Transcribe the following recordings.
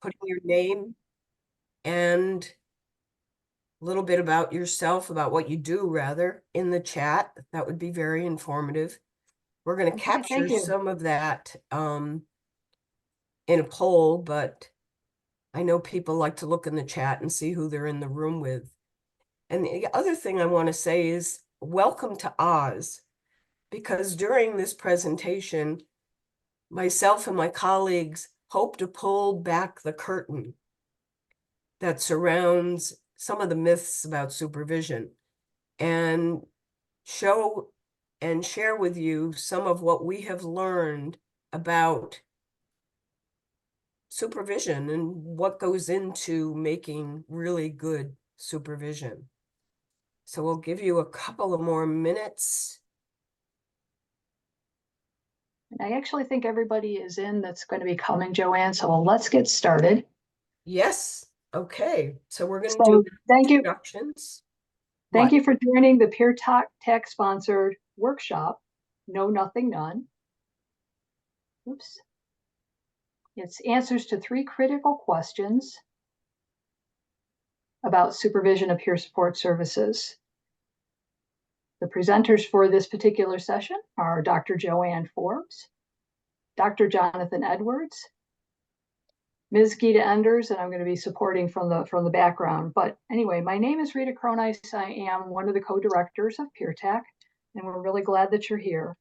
putting your name and a little bit about yourself, about what you do rather, in the chat. That would be very informative. We're going to Okay, capture thank you. some of that in a poll, but I know people like to look in the chat and see who they're in the room with. And the other thing I want to say is welcome to Oz, because during this presentation, myself and my colleagues hope to pull back the curtain that surrounds some of the myths about supervision and show and share with you some of what we have learned about supervision and what goes into making really good supervision. So we'll give you a couple of more minutes. I actually think everybody is in that's going to be coming, Joanne. So let's get started. Yes. Okay. So we're going to So do thank you. introductions. Thank What? you for joining the Peer Tech sponsored workshop, Know Nothing None. Oops. It's answers to 3 critical questions about supervision of peer support services. The presenters for this particular session are Dr. Joanne Forbes, Dr. Jonathan Edwards, Ms. Geeta Enders, and I'm going to be supporting from the background. But anyway, my name is Rita Kronice. I am one of the co-directors of PeerTech, and we're really glad that you're here.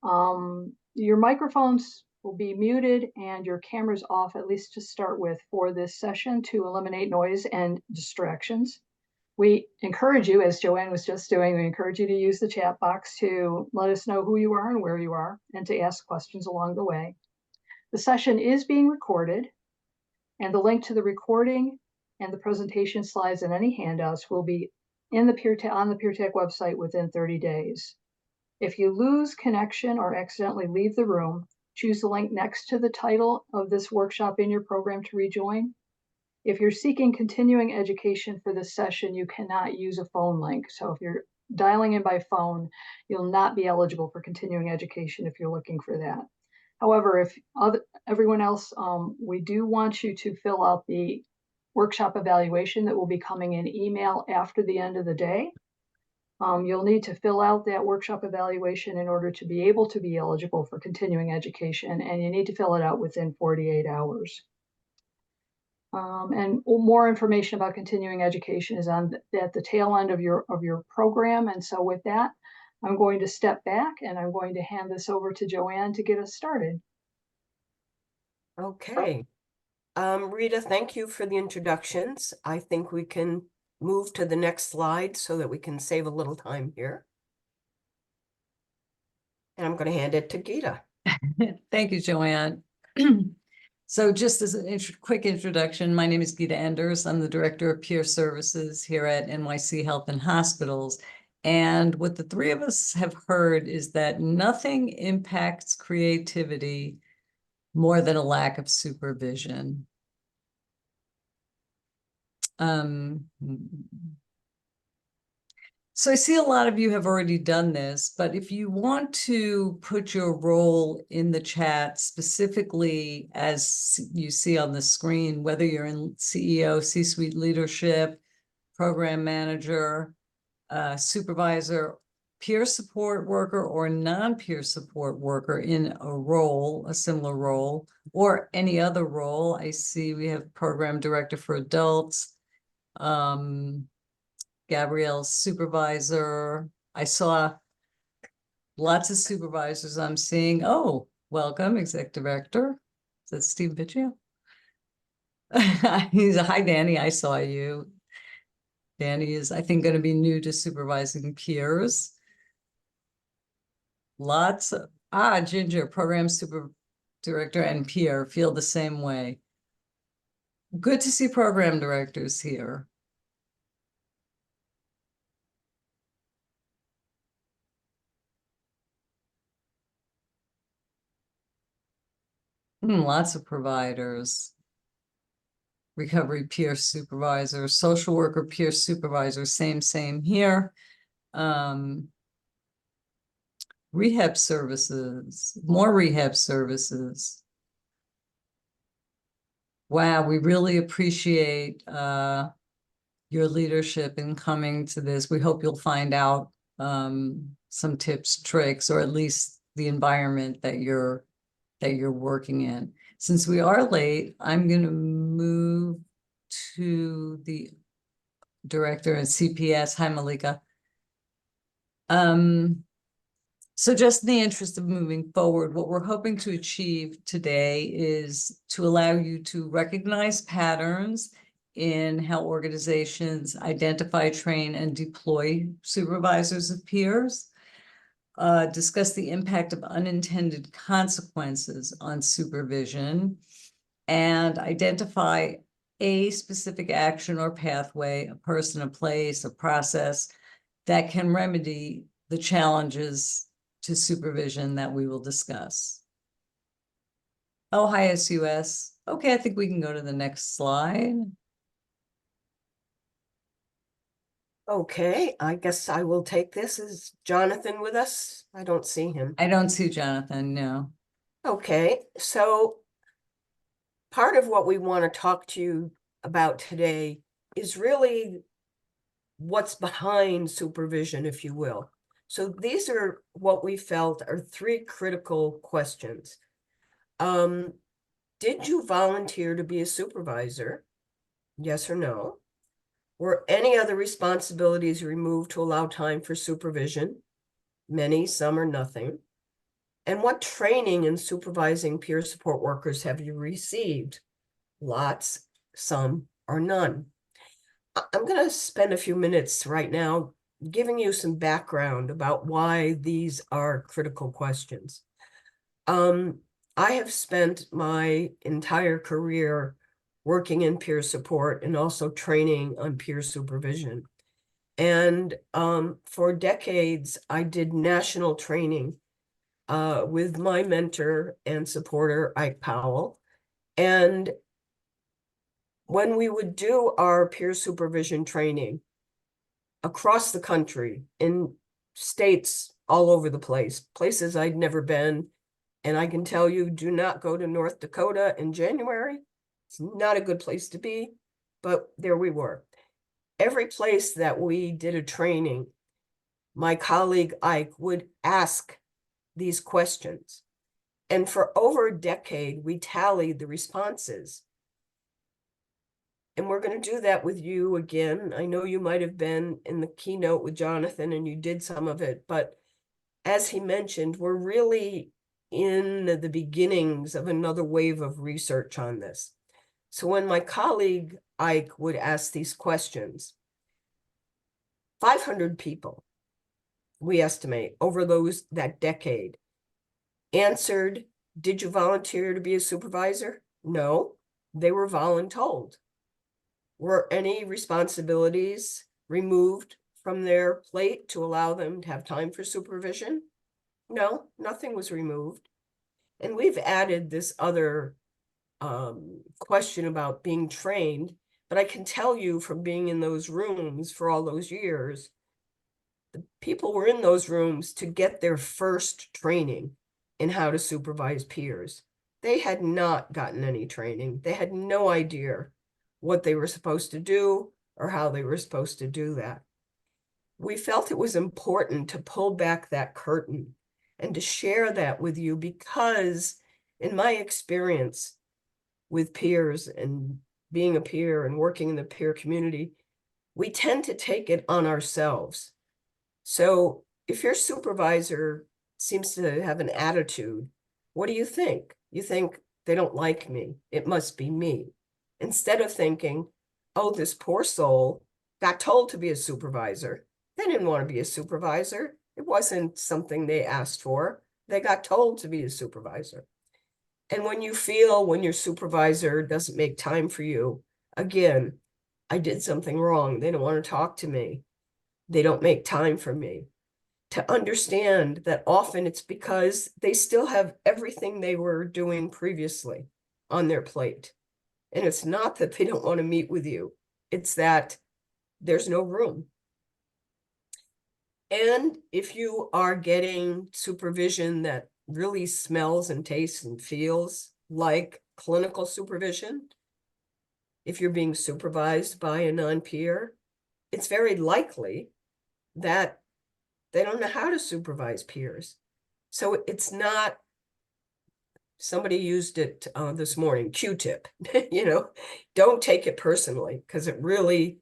Your microphones will be muted and your cameras off, at least to start with, for this session to eliminate noise and distractions. We encourage you, as Joanne was just doing, we encourage you to use the chat box to let us know who you are and where you are, and to ask questions along the way. The session is being recorded, and the link to the recording and the presentation slides and any handouts will be in the on the PeerTech website within 30 days. If you lose connection or accidentally leave the room, choose the link next to the title of this workshop in your program to rejoin. If you're seeking continuing education for this session, you cannot use a phone link. So if you're dialing in by phone, you'll not be eligible for continuing education if you're looking for that. However, if everyone else, we do want you to fill out the workshop evaluation that will be coming in email after the end of the day. You'll need to fill out that workshop evaluation in order to be able to be eligible for continuing education, and you need to fill it out within 48 hours. And more information about continuing education is at the tail end of your program. And so with that, I'm going to step back and I'm going to hand this over to Joanne to get us started. Okay. Rita, thank you for the introductions. I think we can move to the next slide so that we can save a little time here. And I'm going to hand it to Geeta. Thank you, Joanne. So just as a quick introduction, my name is Geeta Enders. I'm the Director of Peer Services here at NYC Health and Hospitals. And what the 3 of us have heard is that nothing impacts creativity more than a lack of supervision. So I see a lot of you have already done this, but if you want to put your role in the chat specifically as you see on the screen, whether you're in CEO, C-suite leadership, program manager, supervisor, peer support worker, or non-peer support worker in a role, a similar role, or any other role. I see we have program director for adults, Gabrielle's supervisor. I saw lots of supervisors I'm seeing. Oh, welcome, exec director. Is that Steve Biggio? He's hi, Danny. I saw you. Danny is, I think, going to be new to supervising peers. Lots of, Ginger, program super director and peer feel the same way. Good to see program directors here. Lots of providers. Recovery peer supervisor, social worker peer supervisor, same here. Rehab services, more rehab services. Wow, we really appreciate your leadership in coming to this. We hope you'll find out some tips, tricks, or at least the environment that you're working in. Since we are late, I'm going to move to the director at CPS. Hi, Malika. So just in the interest of moving forward, what we're hoping to achieve today is to allow you to recognize patterns in how organizations identify, train, and deploy supervisors of peers, discuss the impact of unintended consequences on supervision, and identify a specific action or pathway, a person, a place, a process that can remedy the challenges to supervision that we will discuss. Oh, hi, SUS. Okay, I think we can go to the next slide. Okay, I guess I will take this. Is Jonathan with us? I don't see him. I don't see Jonathan, no. Okay, so part of what we want to talk to you about today is really what's behind supervision, if you will. So these are what we felt are three critical questions. Did you volunteer to be a supervisor? Yes or no? Were any other responsibilities removed to allow time for supervision? Many, some, or nothing. And what training in supervising peer support workers have you received? Lots, some, or none. I'm going to spend a few minutes right now giving you some background about why these are critical questions. I have spent my entire career working in peer support and also training on peer supervision. And for decades, I did national training with my mentor and supporter, Ike Powell. And when we would do our peer supervision training across the country in states all over the place, places I'd never been, and I can tell you, do not go to North Dakota in January. It's not a good place to be, but there we were. Every place that we did a training, my colleague Ike would ask these questions. And for over a decade, we tallied the responses. And we're going to do that with you again. I know you might have been in the keynote with Jonathan and you did some of it, but as he mentioned, we're really in the beginnings of another wave of research on this. So when my colleague Ike would ask these questions, 500 people, we estimate, over that decade, answered, did you volunteer to be a supervisor? No, they were voluntold. Were any responsibilities removed from their plate to allow them to have time for supervision? No, nothing was removed. And we've added this other question about being trained, but I can tell you from being in those rooms for all those years, the people were in those rooms to get their first training in how to supervise peers. They had not gotten any training. They had no idea what they were supposed to do or how they were supposed to do that. We felt it was important to pull back that curtain and to share that with you because in my experience with peers and being a peer and working in the peer community, we tend to take it on ourselves. So if your supervisor seems to have an attitude, what do you think? You think they don't like me. It must be me. Instead of thinking, oh, this poor soul got told to be a supervisor. They didn't want to be a supervisor. It wasn't something they asked for. They got told to be a supervisor. And when you feel when your supervisor doesn't make time for you, again, I did something wrong. They don't want to talk to me. They don't make time for me. To understand that often it's because they still have everything they were doing previously on their plate. And it's not that they don't want to meet with you. It's that there's no room. And if you are getting supervision that really smells and tastes and feels like clinical supervision, if you're being supervised by a non-peer, it's very likely that they don't know how to supervise peers. So it's not, somebody used it this morning, Q-tip, don't take it personally, because it really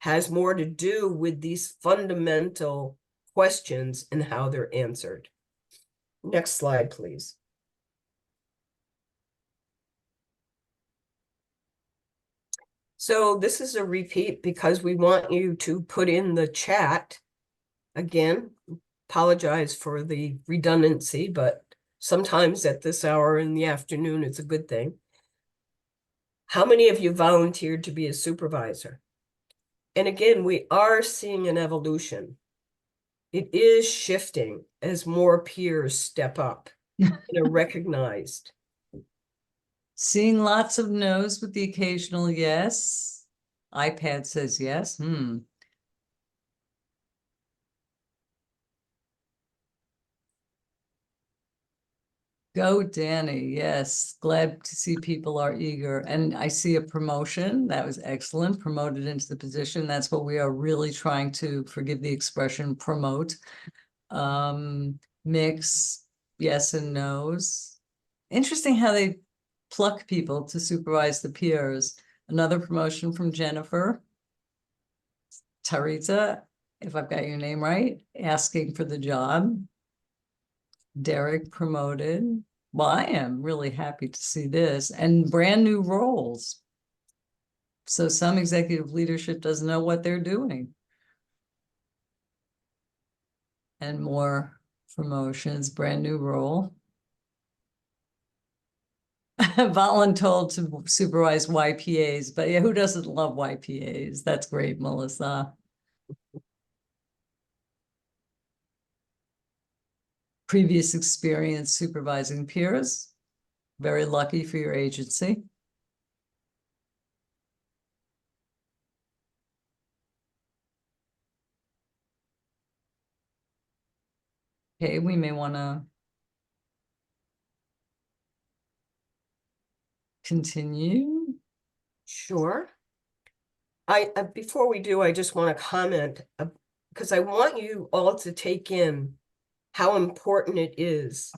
has more to do with these fundamental questions and how they're answered. Next slide, please. So this is a repeat because we want you to put in the chat. Again, apologize for the redundancy, but sometimes at this hour in the afternoon, it's a good thing. How many of you volunteered to be a supervisor? And again, we are seeing an evolution. It is shifting as more peers step up and are recognized. Seeing lots of no's with the occasional yes. iPad says yes. Go, Danny. Yes. Glad to see people are eager. And I see a promotion. That was excellent. Promoted into the position. That's what we are really trying to, forgive the expression, promote. Mix yes and no's. Interesting how they pluck people to supervise the peers. Another promotion from Jennifer. Tarita, if I've got your name right, asking for the job. Derek promoted. Well, I am really happy to see this, and brand new roles. So some executive leadership doesn't know what they're doing. And more promotions, brand new role. Voluntold to supervise YPAs, but yeah, who doesn't love YPAs? That's great, Melissa. Previous experience supervising peers. Very lucky for your agency. Okay, we may want to continue. Sure. Before we do, I just want to comment because I want you all to take in how important it is,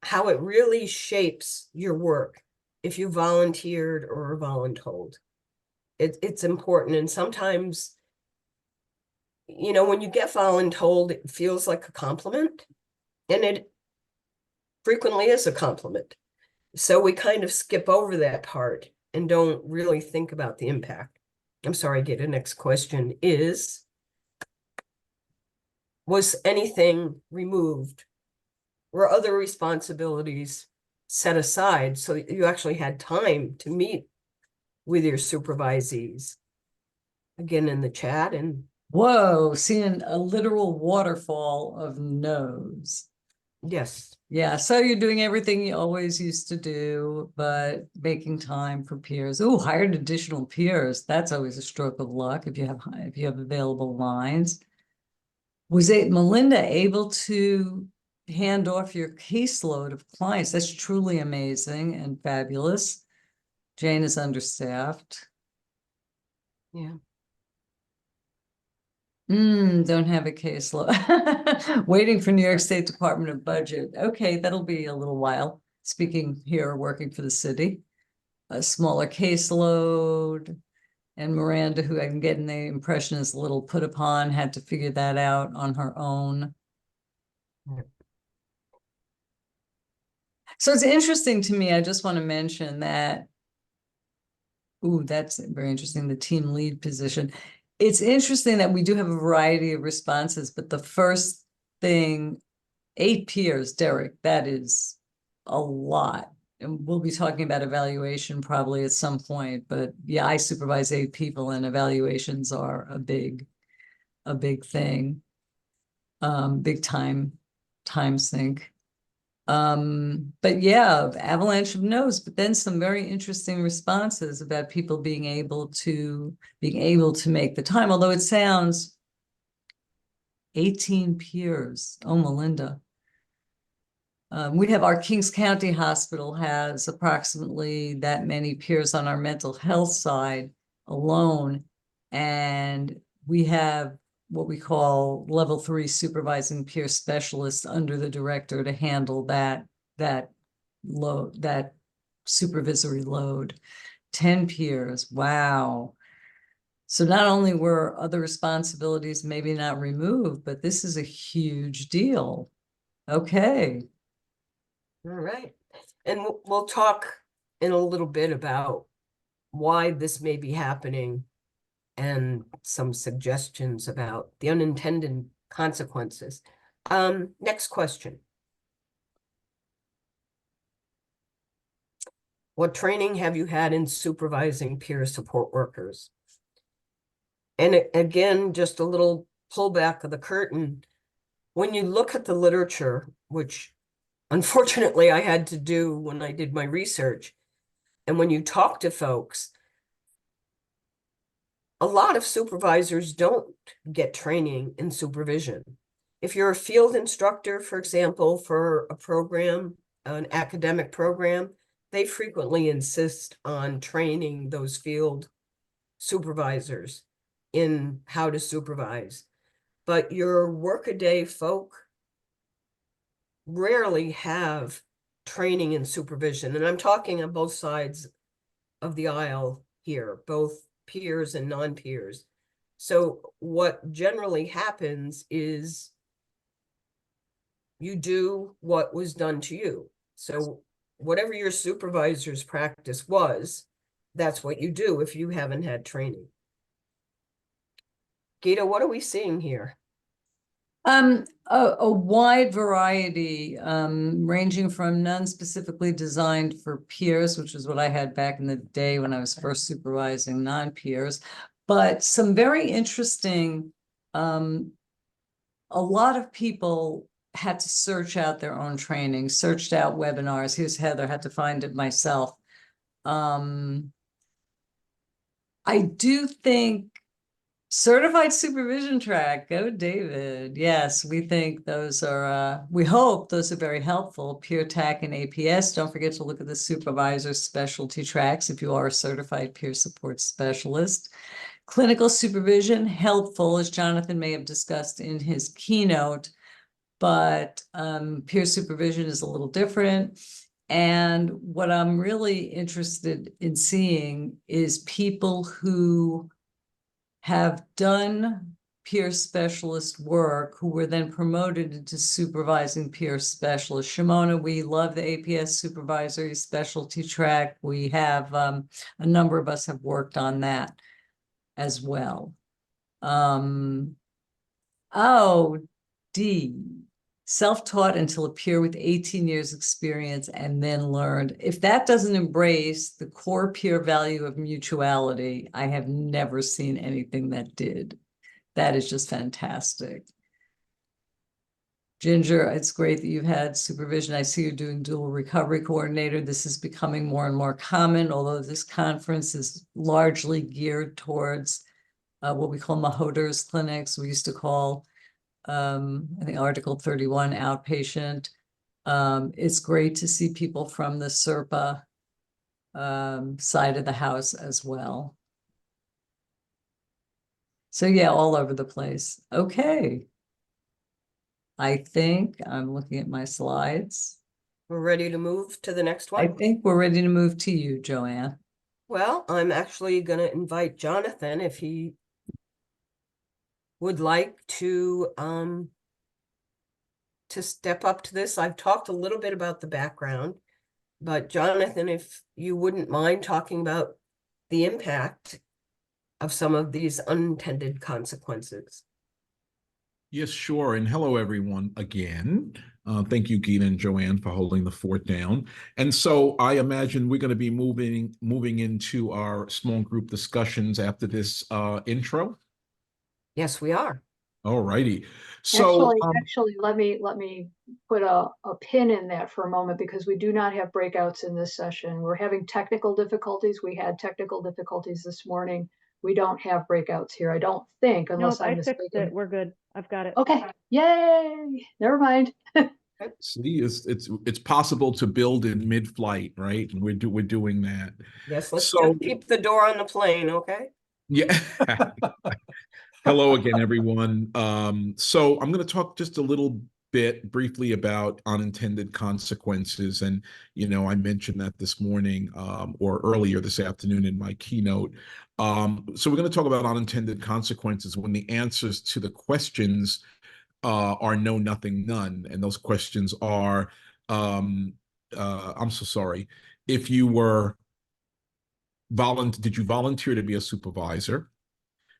how it really shapes your work if you volunteered or are voluntold. It's important. And sometimes, when you get voluntold, it feels like a compliment, and it frequently is a compliment. So we kind of skip over that part and don't really think about the impact. I'm sorry, get a next question is, was anything removed? Were other responsibilities set aside so that you actually had time to meet with your supervisees? Again, in the chat. And whoa, seeing a literal waterfall of no's. yes. Yeah, so you're doing everything you always used to do, but making time for peers. Oh, hired additional peers. That's always a stroke of luck if you have available lines. Was Melinda able to hand off your caseload of clients? That's truly amazing and fabulous. Jane is understaffed. Yeah. Don't have a caseload. Waiting for New York State Department of Budget. Okay, that'll be a little while. Speaking here, working for the city. A smaller caseload. And Miranda, who I'm getting the impression is a little put upon, had to figure that out on her own. So it's interesting to me. I just want to mention that. Ooh, that's very interesting. The team lead position. It's interesting that we do have a variety of responses, but the first thing, 8 peers, Derek, that is a lot. And we'll be talking about evaluation probably at some point, but yeah, I supervise 8 people and evaluations are a big thing. Big time sink. But yeah, avalanche of no's, but then some very interesting responses about people being able to make the time, although it sounds 18 peers. Oh, Melinda. We have our Kings County Hospital has approximately that many peers on our mental health side alone. And we have what we call level 3 supervising peer specialists under the director to handle that load, that supervisory load. 10 peers, wow. So not only were other responsibilities maybe not removed, but this is a huge deal. Okay. All right. And we'll talk in a little bit about why this may be happening and some suggestions about the unintended consequences. Next question. What training have you had in supervising peer support workers? And again, just a little pullback of the curtain. When you look at the literature, which unfortunately I had to do when I did my research, and when you talk to folks, a lot of supervisors don't get training in supervision. If you're a field instructor, for example, for a program, an academic program, they frequently insist on training those field supervisors in how to supervise. But your workaday folk rarely have training in supervision. And I'm talking on both sides of the aisle here, both peers and non-peers. So what generally happens is you do what was done to you. So whatever your supervisor's practice was, that's what you do if you haven't had training. Gita, what are we seeing here? A wide variety, ranging from none specifically designed for peers, which is what I had back in the day when I was first supervising non-peers, but some very interesting, a lot of people had to search out their own training, searched out webinars. Here's Heather, had to find it myself. I do think certified supervision track, go David. Yes, we think those are, we hope those are very helpful. Peer TAC and APS. Don't forget to look at the supervisor specialty tracks if you are a certified peer support specialist. Clinical supervision, helpful, as Jonathan may have discussed in his keynote, but peer supervision is a little different. And what I'm really interested in seeing is people who have done peer specialist work who were then promoted into supervising peer specialists. Shimona, we love the APS supervisory specialty track. We have, a number of us have worked on that as well. D, self-taught until a peer with 18 years experience and then learned. If that doesn't embrace the core peer value of mutuality, I have never seen anything that did. That is just fantastic. Ginger, it's great that you've had supervision. I see you're doing dual recovery coordinator. This is becoming more and more common, although this conference is largely geared towards what we call Mahoder's clinics. We used to call I think Article 31 outpatient. It's great to see people from the SERPA side of the house as well. So yeah, all over the place. Okay. I think I'm looking at my slides. We're ready to move to the next I one. think we're ready to move to you, Joanne. Well, I'm actually going to invite Jonathan if he would like to step up to this. I've talked a little bit about the background, but Jonathan, if you wouldn't mind talking about the impact of some of these unintended consequences. Yes, sure. And hello, everyone, again. Thank you, Gita and Joanne, for holding the fort down. And so I imagine we're going to be moving into our small group discussions after this intro. Yes, we are. All righty. So Actually, let me put a pin in that for a moment, because we do not have breakouts in this session. We're having technical difficulties. We had technical difficulties this morning. We don't have breakouts here, I don't think, unless Nope, I'm I fixed mistaken. it. We're good. I've got it. Okay, yay, never mind. See, it's possible to build in mid-flight, right? And we're doing that. Yes, let's So just keep the door on the plane, okay? yeah. Hello again, everyone. So I'm going to talk just a little bit briefly about unintended consequences. And, I mentioned that this morning, or earlier this afternoon in my keynote. So we're going to talk about unintended consequences when the answers to the questions are no, nothing, none. And those questions are, I'm so sorry. If you were did you volunteer to be a supervisor?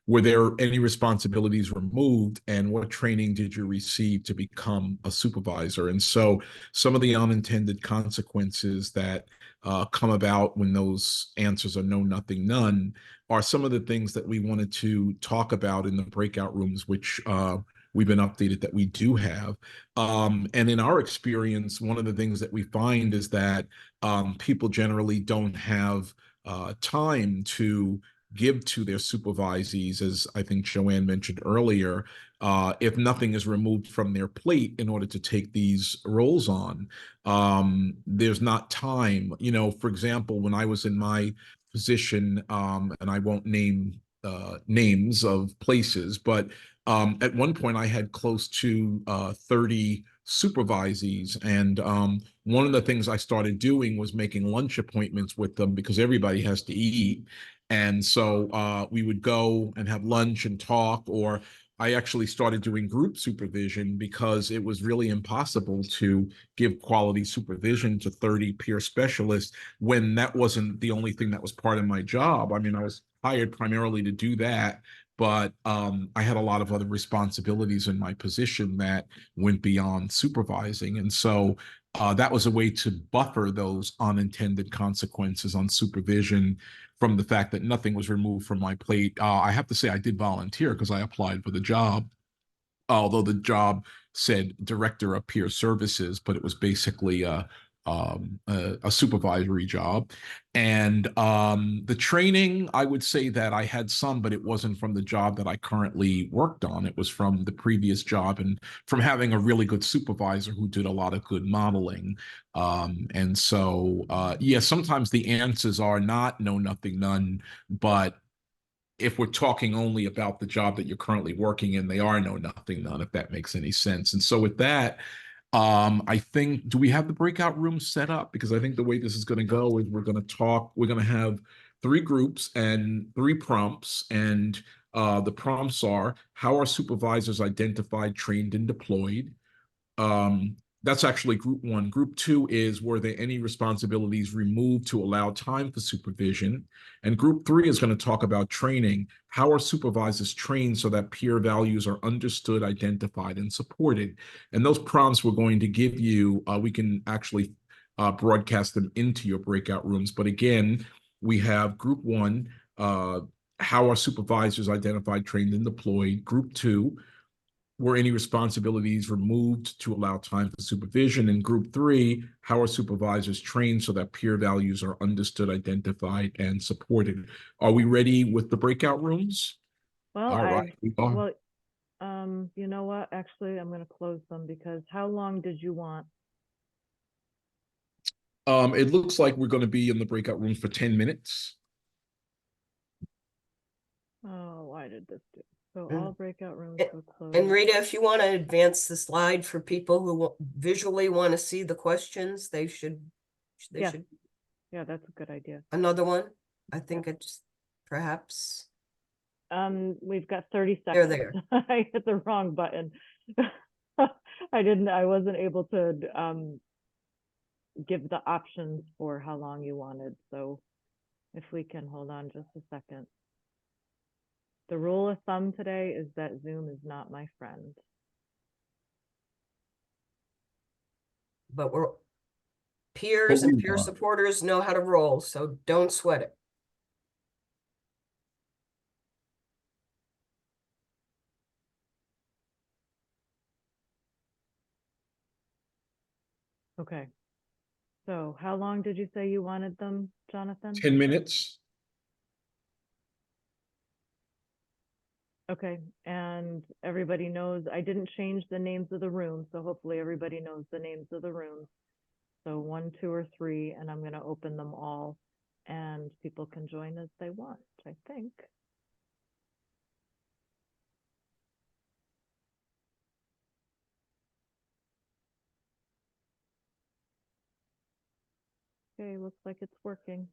Were there any responsibilities removed, and what training did you receive to become a supervisor? And so some of the unintended consequences that come about when those answers are no, nothing, none are some of the things that we wanted to talk about in the breakout rooms, which we've been updated that we do have. And in our experience, one of the things that we find is that people generally don't have time to give to their supervisees, as I think Joanne mentioned earlier, if nothing is removed from their plate in order to take these roles on. There's not time. For example, when I was in my position, and I won't name names of places, but at one point I had close to 30 supervisees. And one of the things I started doing was making lunch appointments with them because everybody has to eat. And so we would go and have lunch and talk, or I actually started doing group supervision because it was really impossible to give quality supervision to 30 peer specialists when that wasn't the only thing that was part of my job. I mean, I was hired primarily to do that, but I had a lot of other responsibilities in my position that went beyond supervising. And so that was a way to buffer those unintended consequences on supervision from the fact that nothing was removed from my plate. I have to say I did volunteer because I applied for the job, although the job said director of peer services, but it was basically a supervisory job. And the training, I would say that I had some, but it wasn't from the job that I currently worked on. It was from the previous job and from having a really good supervisor who did a lot of good modeling. And so, yeah, sometimes the answers are not no, nothing, none, but if we're talking only about the job that you're currently working in, they are no, nothing, none, if that makes any sense. And so with that, I think, do we have the breakout room set up? Because I think the way this is going to go is we're going to have three groups and three prompts. And the prompts are: how are supervisors identified, trained, and deployed? That's actually group one. Group two is, were there any responsibilities removed to allow time for supervision? And group three is going to talk about training. How are supervisors trained so that peer values are understood, identified, and supported? And those prompts we're going to give you, we can actually broadcast them into your breakout rooms. But again, we have group one, how are supervisors identified, trained, and deployed? Group two, were any responsibilities removed to allow time for supervision? In group three, how are supervisors trained so that peer values are understood, identified, and supported? Are we ready with the breakout rooms? Well, All right, we are. well, you know what? Actually, I'm going to close them because how long did you want? It looks like we're going to be in the breakout rooms for 10 minutes. Oh, why did this do? So Mm. all breakout rooms It- will close. And Rita, if you want to advance the slide for people who visually want to see the questions, they Yeah. should, Yeah, that's a good idea. another one. I think it's perhaps, We've got 30 They're seconds. there. I hit the wrong button. I wasn't able to give the options for how long you wanted. So if we can hold on just a second. The rule of thumb today is that Zoom is not my friend. but peers and peer supporters know how to roll, so don't sweat it. Okay. So how long did you say you wanted them, Jonathan? 10 minutes. Okay, and everybody knows, I didn't change the names of the rooms, so hopefully everybody knows the names of the rooms. So 1, 2, or 3, and I'm gonna open them all, and people can join as they want, I think. Okay, looks like it's working.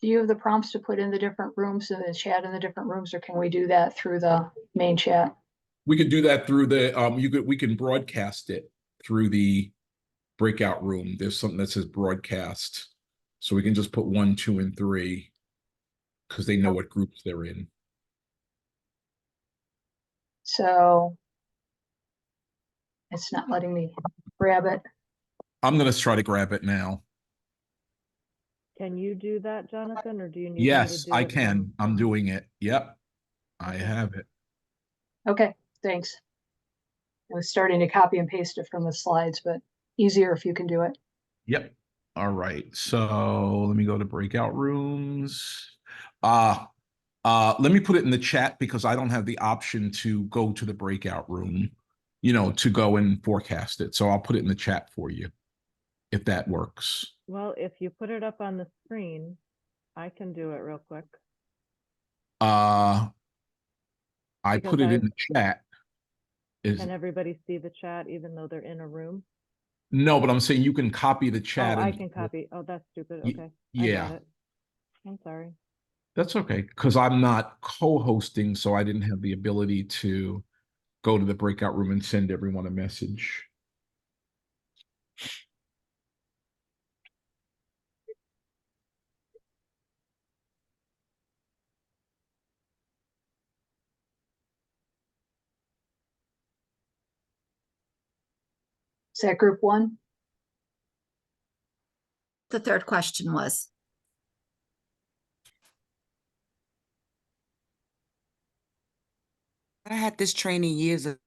Do you have the prompts to put in the different rooms in the chat in the different rooms, or can we do that through the main chat? We could do that through the, we can broadcast it through the breakout room. There's something that says broadcast. So we can just put 1, 2, and 3 because they know what groups they're in. So it's not letting me grab it. I'm going to try to grab it now. Can you do that, Jonathan, or do you need me to Yes, do I it from- can. I'm doing it. Yep, I Okay. have it. Okay, thanks. I was starting to copy and paste it from the slides, but easier if you can do it. Yep. All right. So let me go to breakout rooms. Let me put it in the chat because I don't have the option to go to the breakout room, to go and forecast it. So I'll put it in the chat for you if that works. Well, if you put it up on the screen, I can do it real quick. I Because put it in the chat. Can everybody see the chat even though they're in a room? No, but I'm saying you can copy the chat. Oh, I and can copy. Oh, that's stupid. Y- Okay, I yeah. got it. I'm sorry. That's okay, because I'm not co-hosting, so I didn't have the ability to go to the breakout room and send everyone a message. Is that group 1? The third question was. I had this training years ago.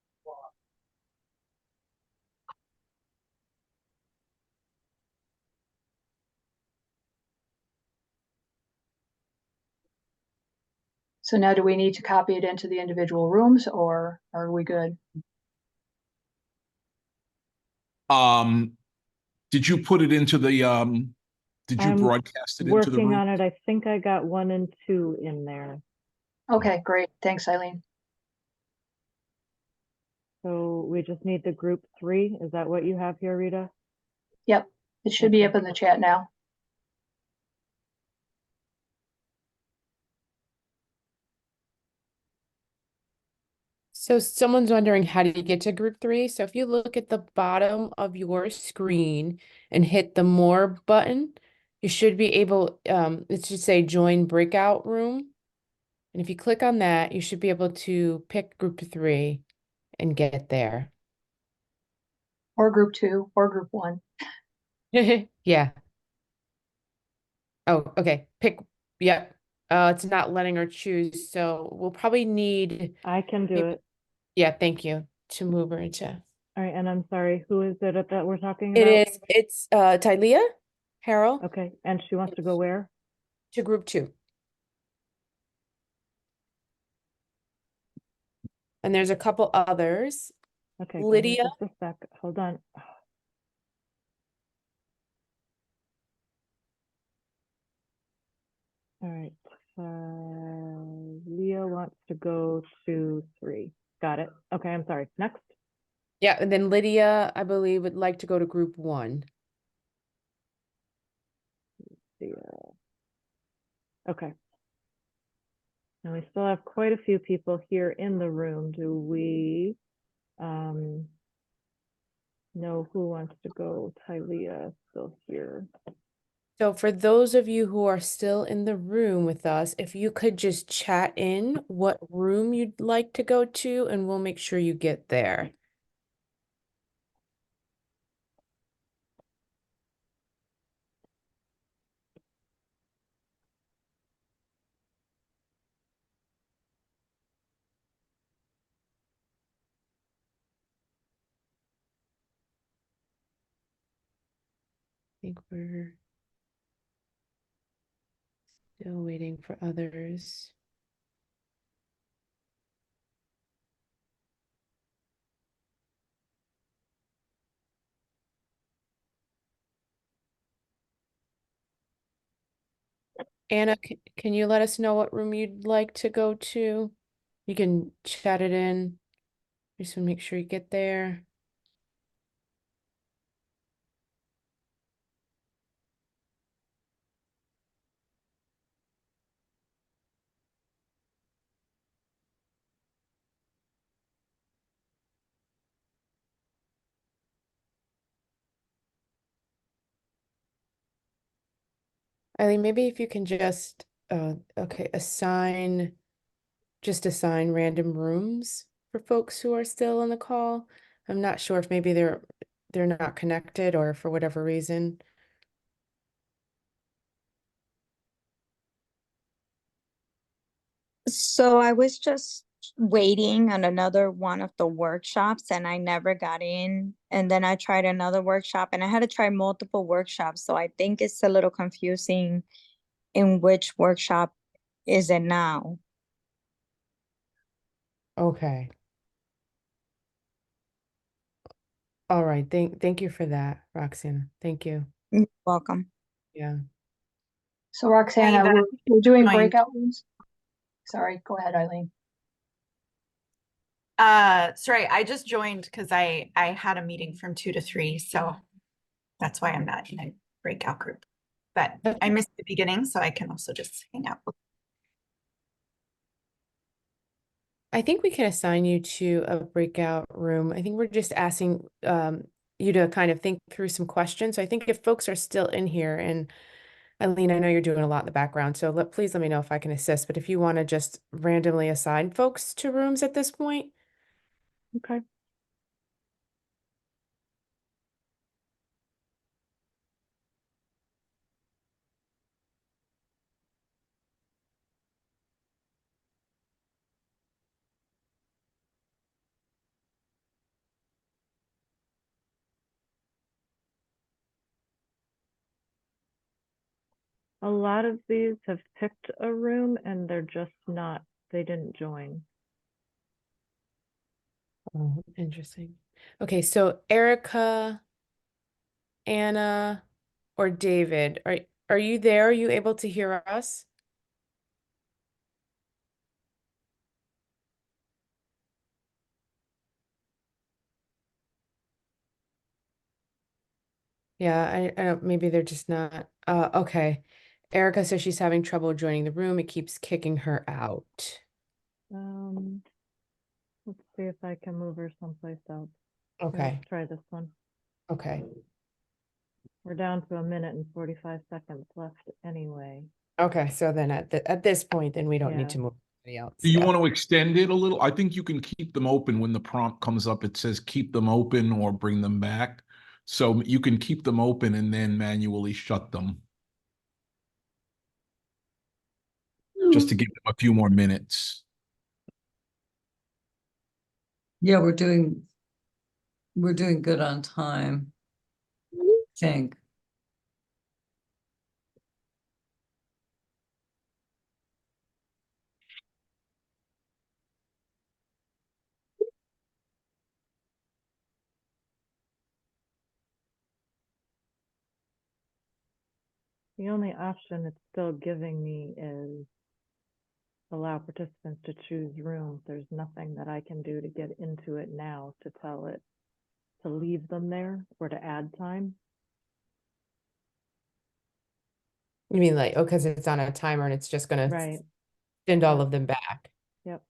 So now do we need to copy it into the individual rooms, or are we good? Did you put it into the did you I'm broadcast it into the Working room? on it. I think I got 1 and 2 in there. Okay, great. Thanks, Eileen. So we just need the group 3. Is that what you have here, Rita? Yep, it should be Okay. up in the chat now. So someone's wondering, how do you get to group 3? So if you look at the bottom of your screen and hit the more button, you should be able, it should say join breakout room. And if you click on that, you should be able to pick group 3 and get there. Or group 2, or group 1. Yeah. Oh, okay. Yep. It's not letting her choose. So we'll probably need, I can do maybe- it. yeah, thank you, to move her into. All right, and I'm sorry, who is it that we're talking about? It's Tylea Harrell Okay, and she wants to go where? to group 2. And there's a couple others. Okay, give me Lydia. just a sec. Hold on. All right. Leah wants to go to 3. Got it. Okay, I'm sorry. Next. Yeah, and then Lydia, I believe, would like to go to group 1. Leah. Okay. Now we still have quite a few people here in the room. Do we know who wants to go? Tylea still here. So for those of you who are still in the room with us, if you could just chat in what room you'd like to go to, and we'll make sure you get there. think we're still waiting for others. Anna, can you let us know what room you'd like to go to? You can chat it in. Just want to make sure you get there. Eileen, maybe if you can just, okay, just assign random rooms for folks who are still on the call. I'm not sure if maybe they're not connected or for whatever reason. So I was just waiting on another one of the workshops and I never got in. And then I tried another workshop and I had to try multiple workshops. So I think it's a little confusing in which workshop is it now. Okay. All right. Thank you for that, Roxana. Thank you. You're welcome. Yeah. So Roxana, Eva, we're doing joined. breakout rooms. Sorry, go ahead, Eileen. Sorry, I just joined because I had a meeting from 2 to 3, so that's why I'm not in a breakout group. But I missed the beginning, so I can also just hang out. I think we can assign you to a breakout room. I think we're just asking you to kind of think through some questions. So I think if folks are still in here, and Eileen, I know you're doing a lot in the background, so please let me know if I can assist. But if you want to just randomly assign folks to rooms at this point. Okay. A lot of these have picked a room and they're just not, they didn't join. Oh, interesting. Okay, so Erica, Anna, or David, are you there? Are you able to hear us? Yeah, I don't, maybe they're just not. Okay. Erica says she's having trouble joining the room. It keeps kicking her out. Um, let's see if I can move her someplace else. Here, Okay. let's try this one. Okay. We're down to 1 minute and 45 seconds left anyway. Okay. So then at this point, then we don't Yeah. need to move anybody else. Do you Yeah. want to extend it a little? I think you can keep them open when the prompt comes up. It says keep them open or bring them back. So you can keep them open and then manually shut them. Just to give them a few more minutes. Yeah, we're doing good on time, I think. The only option it's still giving me is allow participants to choose rooms. There's nothing that I can do to get into it now to tell it to leave them there or to add time. You mean like, oh, because it's on a timer and it's just gonna Right. send all of them back. Yep.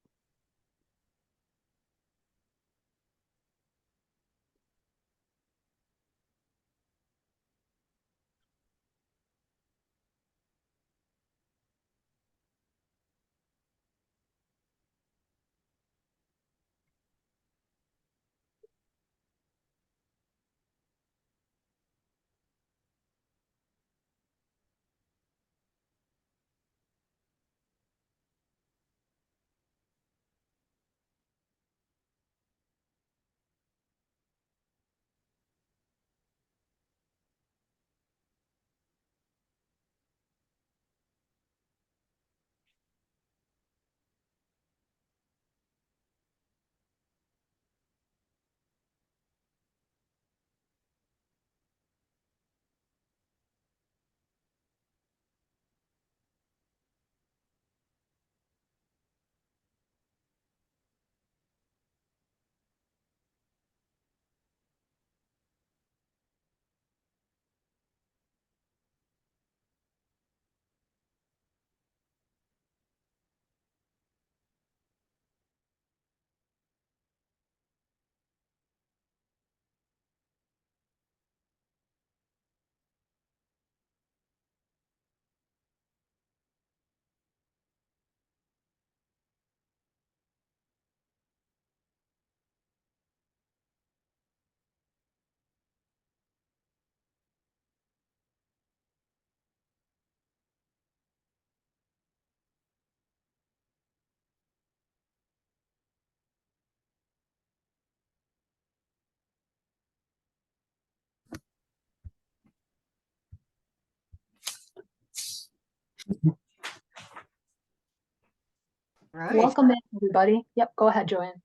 Right. Welcome in, everybody. Yep, go ahead, Joanne.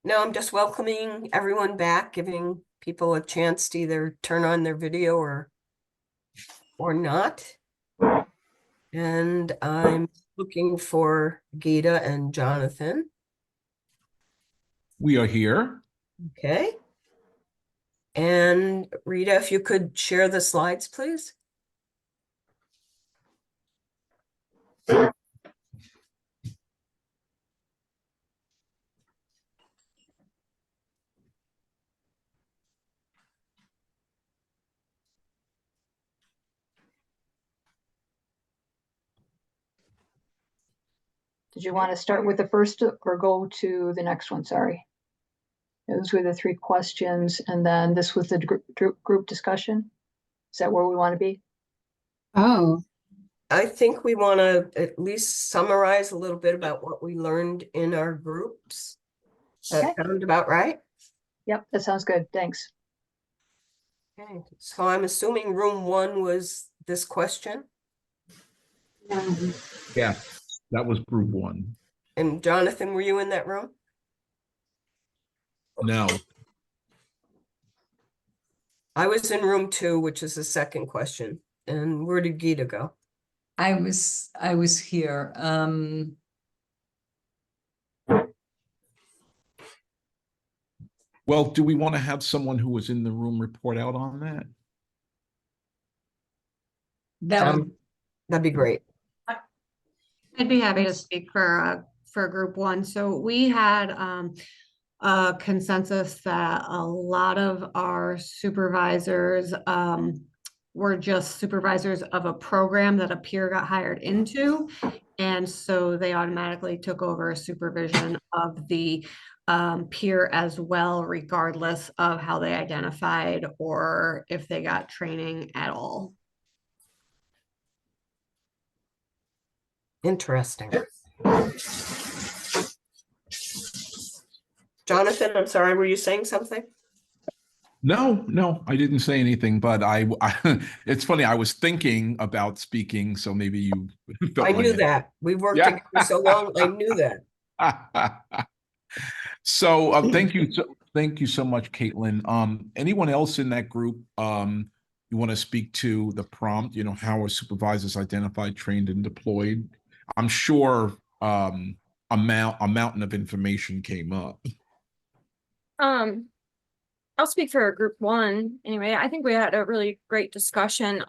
No, I'm just welcoming everyone back, giving people a chance to either turn on their video or not. And I'm looking for Gita and Jonathan. We are here. Okay. And Rita, if you could share the slides, please. Did you want to start with the first or go to the next one? Sorry. Those were the 3 questions, and then this was the group discussion. Is that where we want to be? Oh, I think we want to at least summarize a little bit about what we learned in our groups. Okay. That sound about right? Yep, that sounds good. Thanks. Okay, so I'm assuming room 1 was this question. Yeah, that was group 1. And Jonathan, were you in that room? No. I was in room 2, which is the second question. And where did Gita go? I was here. Well, do we want to have someone who was in the room report out on that? That would, That'd be great. I'd be happy to speak for group 1. So we had a consensus that a lot of our supervisors were just supervisors of a program that a peer got hired into. And so they automatically took over supervision of the peer as well, regardless of how they identified or if they got training at all. Interesting. Jonathan, I'm sorry, were you saying something? No, I didn't say anything, but it's funny, I was thinking about speaking, so maybe you felt I like knew it. that. We've worked Yeah. together so long, I knew that. So thank you so much, Caitlin. Anyone else in that group you want to speak to the prompt, how are supervisors identified, trained, and deployed? I'm sure a mountain of information came up. I'll speak for group 1 anyway. I think we had a really great discussion.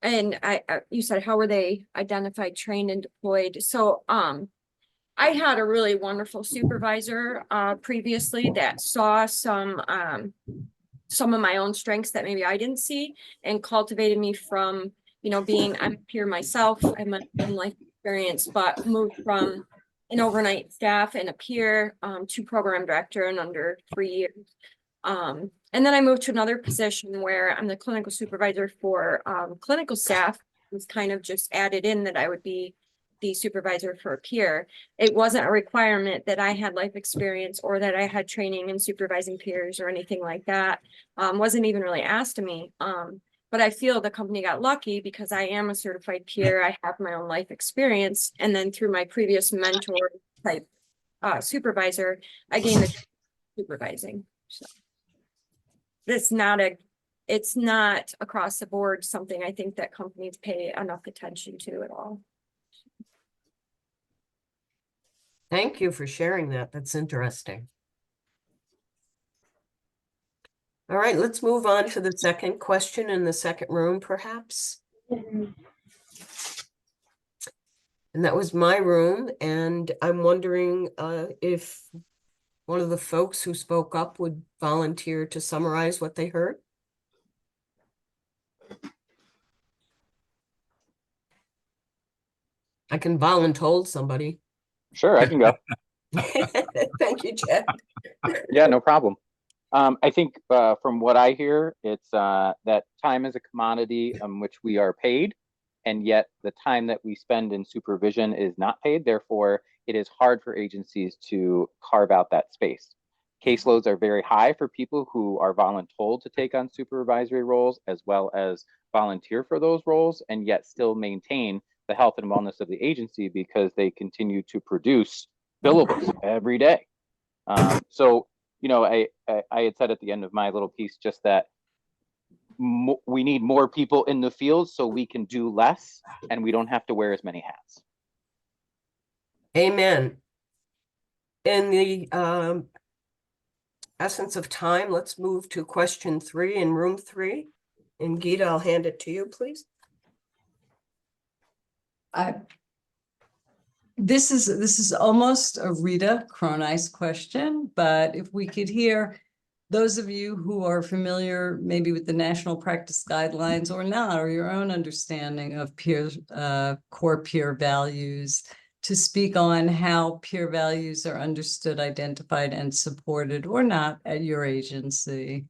And you said, how were they identified, trained, and deployed? So I had a really wonderful supervisor previously that saw some of my own strengths that maybe I didn't see, and cultivated me from, I'm a peer myself, I have my own life experience, but moved from an overnight staff and a peer to program director in under 3 years. And then I moved to another position where I'm the clinical supervisor for clinical staff. It was kind of just added in that I would be the supervisor for a peer. It wasn't a requirement that I had life experience or that I had training in supervising peers or anything like that. Wasn't even really asked of me. But I feel the company got lucky because I am a certified peer. I have my own life experience. And then through my previous mentor type supervisor, I gained the supervising. So it's not across the board something I think that companies pay enough attention to at all. Thank you for sharing that. That's interesting. All right, let's move on to the second question in the second room, perhaps. And that was my room, and I'm wondering if one of the folks who spoke up would volunteer to summarize what they heard. I can voluntold somebody. Sure, I can go. Thank you, Chad. Yeah, no problem. I think from what I hear, it's that time is a commodity on which we are paid, and yet the time that we spend in supervision is not paid. Therefore, it is hard for agencies to carve out that space. caseloads are very high for people who are voluntold to take on supervisory roles as well as volunteer for those roles, and yet still maintain the health and wellness of the agency because they continue to produce billables every day. So, you know, I had said at the end of my little piece just that we need more people in the field so we can do less and we don't have to wear as many hats. Amen. In the essence of time, let's move to question 3 in room 3. And Gita, I'll hand it to you, please. This is almost a Rita Cronise question, but if we could hear those of you who are familiar maybe with the National Practice Guidelines or not, or your own understanding of core peer values, to speak on how peer values are understood, identified, and supported or not at your agency.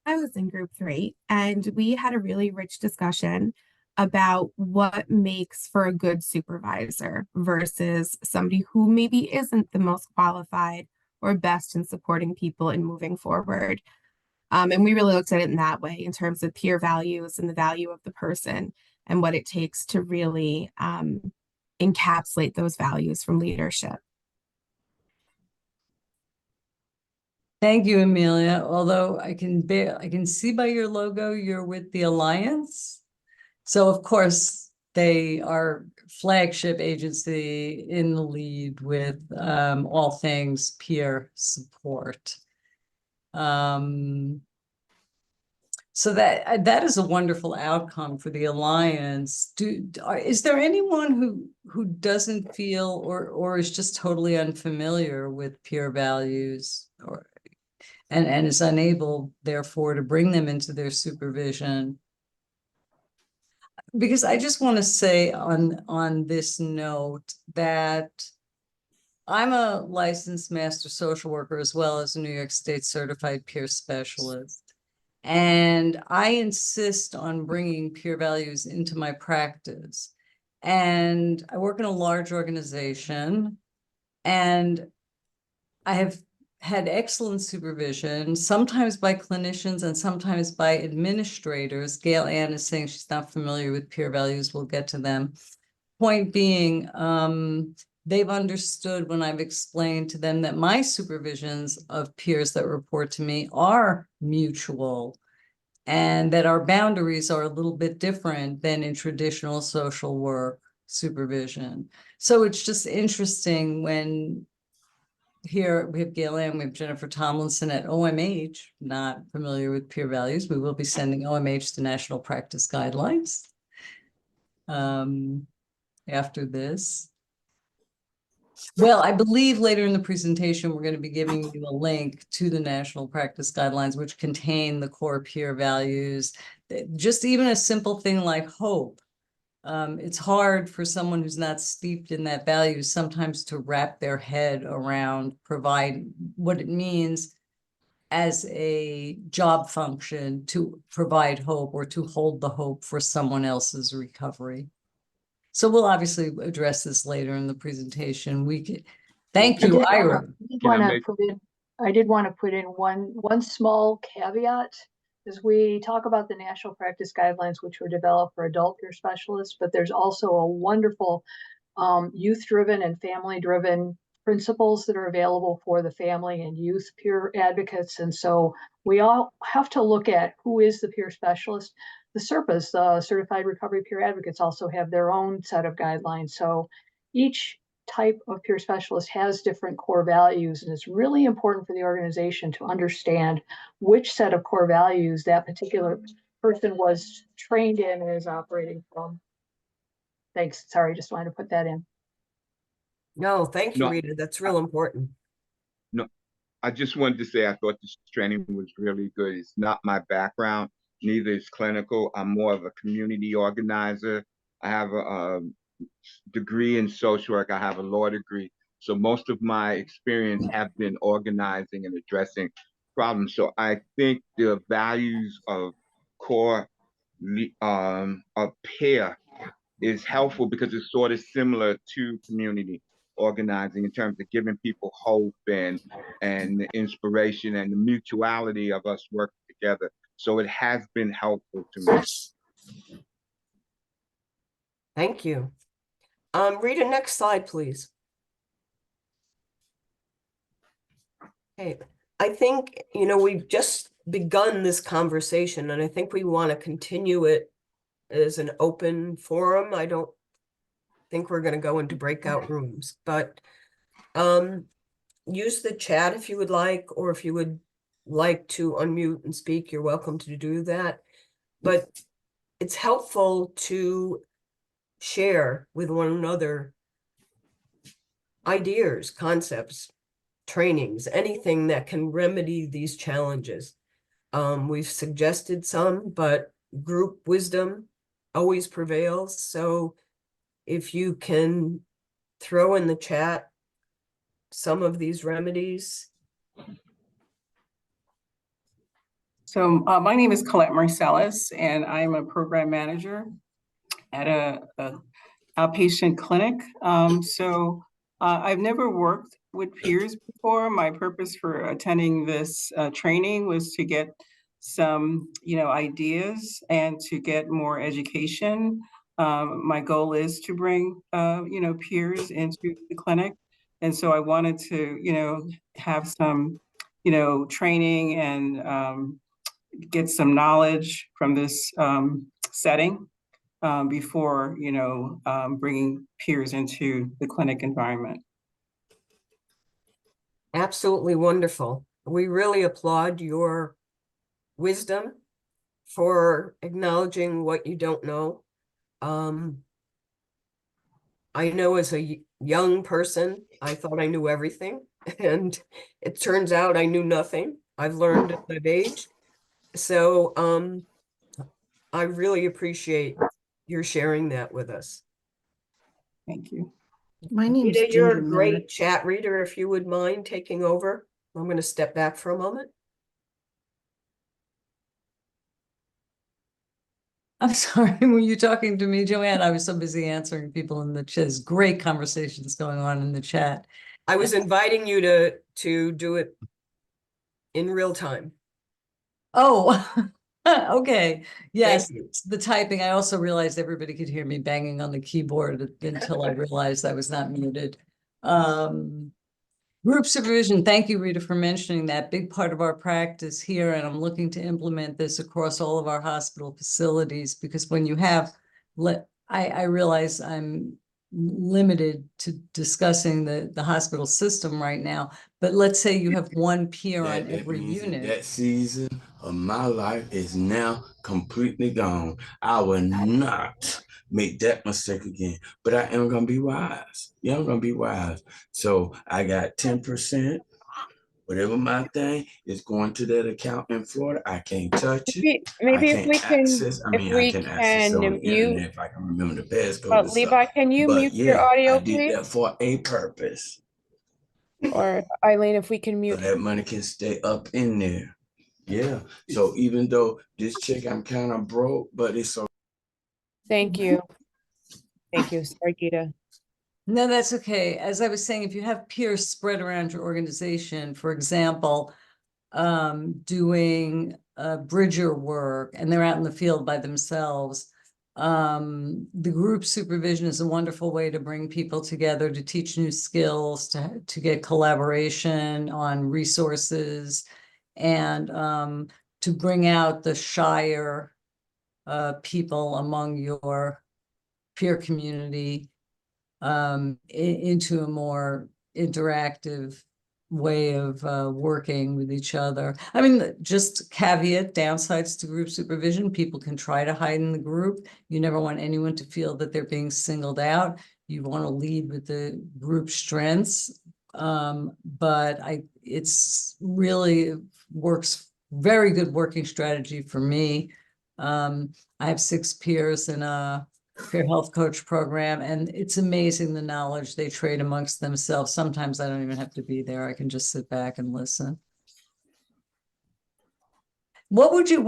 I was in group 3 and we had a really rich discussion about what makes for a good supervisor versus somebody who maybe isn't the most qualified or best in supporting people and moving forward. And we really looked at it in that way in terms of peer values and the value of the person and what it takes to really encapsulate those values from leadership. Thank you, Amelia. Although I can see by your logo, you're with the Alliance. So of course, they are flagship agency in the lead with all things peer support. So that is a wonderful outcome for the Alliance. Is there anyone who doesn't feel or is just totally unfamiliar with peer values and is unable, therefore, to bring them into their supervision? Because I just want to say on this note that I'm a licensed master social worker as well as a New York State certified peer specialist. And I insist on bringing peer values into my practice. And I work in a large organization, and I have had excellent supervision, sometimes by clinicians and sometimes by administrators. Gail Ann is saying she's not familiar with peer values. We'll get to them. Point being, they've understood when I've explained to them that my supervisions of peers that report to me are mutual and that our boundaries are a little bit different than in traditional social work supervision. So it's just interesting when here we have Gail Ann, we have Jennifer Tomlinson at OMH, not familiar with peer values. We will be sending OMH to National Practice Guidelines after this. Well, I believe later in the presentation, we're going to be giving you a link to the National Practice Guidelines, which contain the core peer values. Just even a simple thing like hope. It's hard for someone who's not steeped in that value sometimes to wrap their head around what it means as a job function to provide hope or to hold the hope for someone else's recovery. So we'll obviously address this later in the presentation. Thank you, Ira. I did want to put in one small caveat. As we talk about the National Practice Guidelines, which were developed for adult peer specialists, but there's also a wonderful youth-driven and family-driven principles that are available for the family and youth peer advocates. And so we all have to look at who is the peer specialist. The CRPAs, the Certified Recovery Peer Advocates, also have their own set of guidelines. So each type of peer specialist has different core values, and it's really important for the organization to understand which set of core values that particular person was trained in and is operating from. Thanks. Sorry, just wanted to put that in. No, thank you, Rita. That's real important. No, I just wanted to say I thought this training was really good. It's not my background, neither is clinical. I'm more of a community organizer. I have a degree in social work. I have a law degree. So most of my experience have been organizing and addressing problems. So I think the values of core of peer is helpful because it's sort of similar to community organizing in terms of giving people hope and the inspiration and the mutuality of us working together. So it has been helpful to me. Thank you. Rita, next slide, please. Okay, I think, you know, we've just begun this conversation and I think we want to continue it as an open forum. I don't think we're going to go into breakout rooms, but use the chat if you would like, or if you would like to unmute and speak, you're welcome to do that. But it's helpful to share with one another ideas, concepts, trainings, anything that can remedy these challenges. We've suggested some, but group wisdom always prevails. So if you can throw in the chat some of these remedies. So my name is Colette Marcellus, and I'm a program manager at a outpatient clinic. I've never worked with peers before. My purpose for attending this training was to get some, ideas and to get more education. My goal is to bring, peers into the clinic. And so I wanted to, have some, training and get some knowledge from this setting before, bringing peers into the clinic environment. Absolutely wonderful. We really applaud your wisdom for acknowledging what you don't know. I know as a young person, I thought I knew everything, and it turns out I knew nothing. I've learned as I've aged. So I really appreciate your sharing that with us. Thank you. My name's Rita, you're a Ginger great Merritt. chat reader. If you would mind taking over, I'm going to step back for a moment. I'm sorry, were you talking to me, Joanne? I was so busy answering people in the chat. There's great conversations going on in the chat. I was inviting you to do it in real time. Oh, okay. Yes, Thank you. the typing. I also realized everybody could hear me banging on the keyboard until I realized I was not muted. Group supervision. Thank you, Rita, for mentioning that. Big part of our practice here, and I'm looking to implement this across all of our hospital facilities, because when you have, I realize I'm limited to discussing the hospital system right now, but let's say you have one peer on every unit. That season of my life is now completely gone. I will not make that mistake again, but I am gonna be wise. Yeah, I'm gonna be wise. So I got 10%. Whatever my thing is going to that account in Florida, I can't touch it. Maybe I if we can't can, access. I mean, I can access it on the mute, internet if I can remember the passcode but and Levi, stuff. can you But mute your yeah, audio, I did please? that for a purpose. Or Eileen, if we can So mute. that money can stay up in there. Yeah. So even though this check, I'm kind of broke, but it's so. Thank you. Thank you. Sorry, Gita. No, that's okay. As I was saying, if you have peers spread around your organization, for example, doing bridger work, and they're out in the field by themselves, the group supervision is a wonderful way to bring people together, to teach new skills, to get collaboration on resources, and to bring out the shyer people among your peer community into a more interactive way of working with each other. I mean, just caveat, downsides to group supervision: people can try to hide in the group. You never want anyone to feel that they're being singled out. You want to lead with the group strengths. But it's really works, very good working strategy for me. I have 6 peers in a peer health coach program, and it's amazing the knowledge they trade amongst themselves. Sometimes I don't even have to be there. I can just sit back and listen. What would you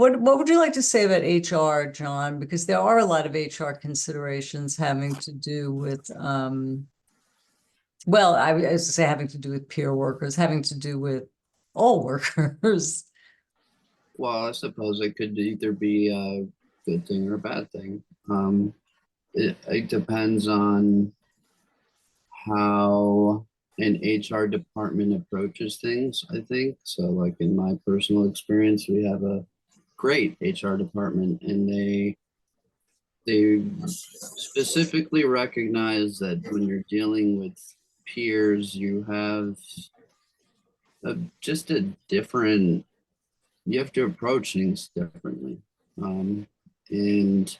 like to say about HR, John? Because there are a lot of HR considerations having to do with, well, I was to say having to do with peer workers, having to do with all workers. Well, I suppose it could either be a good thing or a bad thing. It depends on how an HR department approaches things, I think. So like in my personal experience, we have a great HR department, and they specifically recognize that when you're dealing with peers, you have just a different, you have to approach things differently. And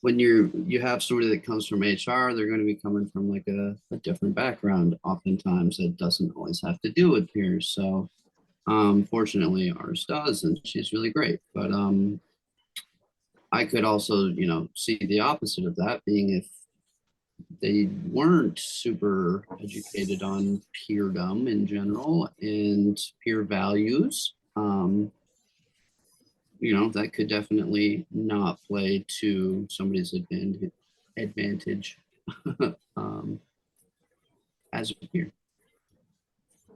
when you have somebody that comes from HR, they're going to be coming from like a different background. Oftentimes it doesn't always have to do with peers. So fortunately ours does, and she's really great. But I could also, see the opposite of that, being if they weren't super educated on peerdom in general and peer values. That could definitely not play to somebody's advantage as a peer.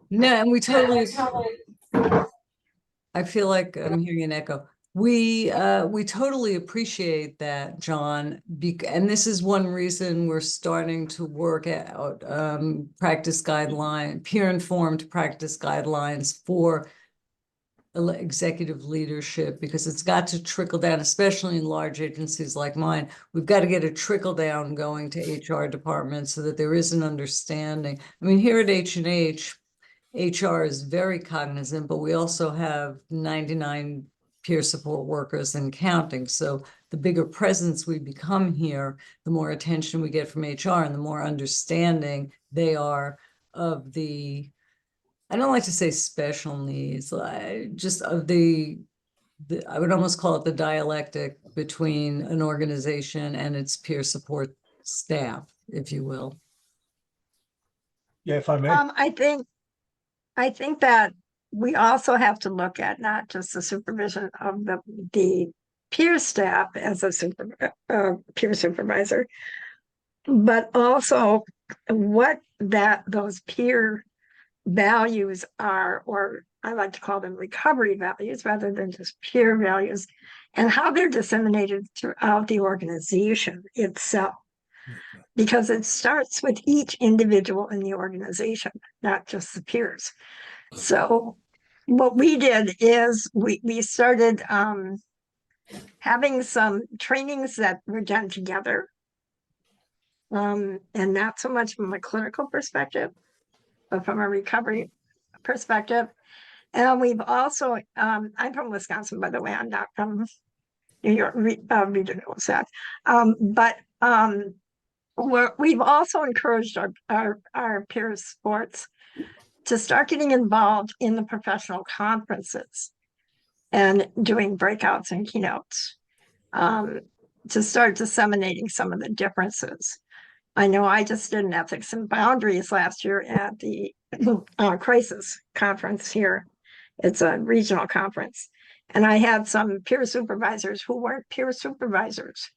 No, and we totally, I feel like I'm hearing an echo. We totally appreciate that, John, and this is one reason we're starting to work out practice guideline, peer-informed practice guidelines for executive leadership, because it's got to trickle down, especially in large agencies like mine. We've got to get a trickle down going to HR departments so that there is an understanding. I mean, here at H&H, HR is very cognizant, but we also have 99 peer support workers and counting. So the bigger presence we become here, the more attention we get from HR and the more understanding they are of the, I don't like to say special needs, just of the I would almost call it the dialectic between an organization and its peer support staff, if you will. Yeah, if I may. I think that we also have to look at not just the supervision of the peer staff as a peer supervisor, but also what those peer values are, or I like to call them recovery values rather than just peer values, and how they're disseminated throughout the organization itself. Because it starts with each individual in the organization, not just the peers. So what we did is we started having some trainings that were done together, and not so much from a clinical perspective, but from a recovery perspective. And we've also, I'm from Wisconsin, by the way, I'm not from New York regional set, but we've also encouraged our peer sports to start getting involved in the professional conferences and doing breakouts and keynotes, to start disseminating some of the differences. I know I just did an ethics and boundaries last year at the crisis conference here. It's a regional conference. And I had some peer supervisors who weren't peer supervisors.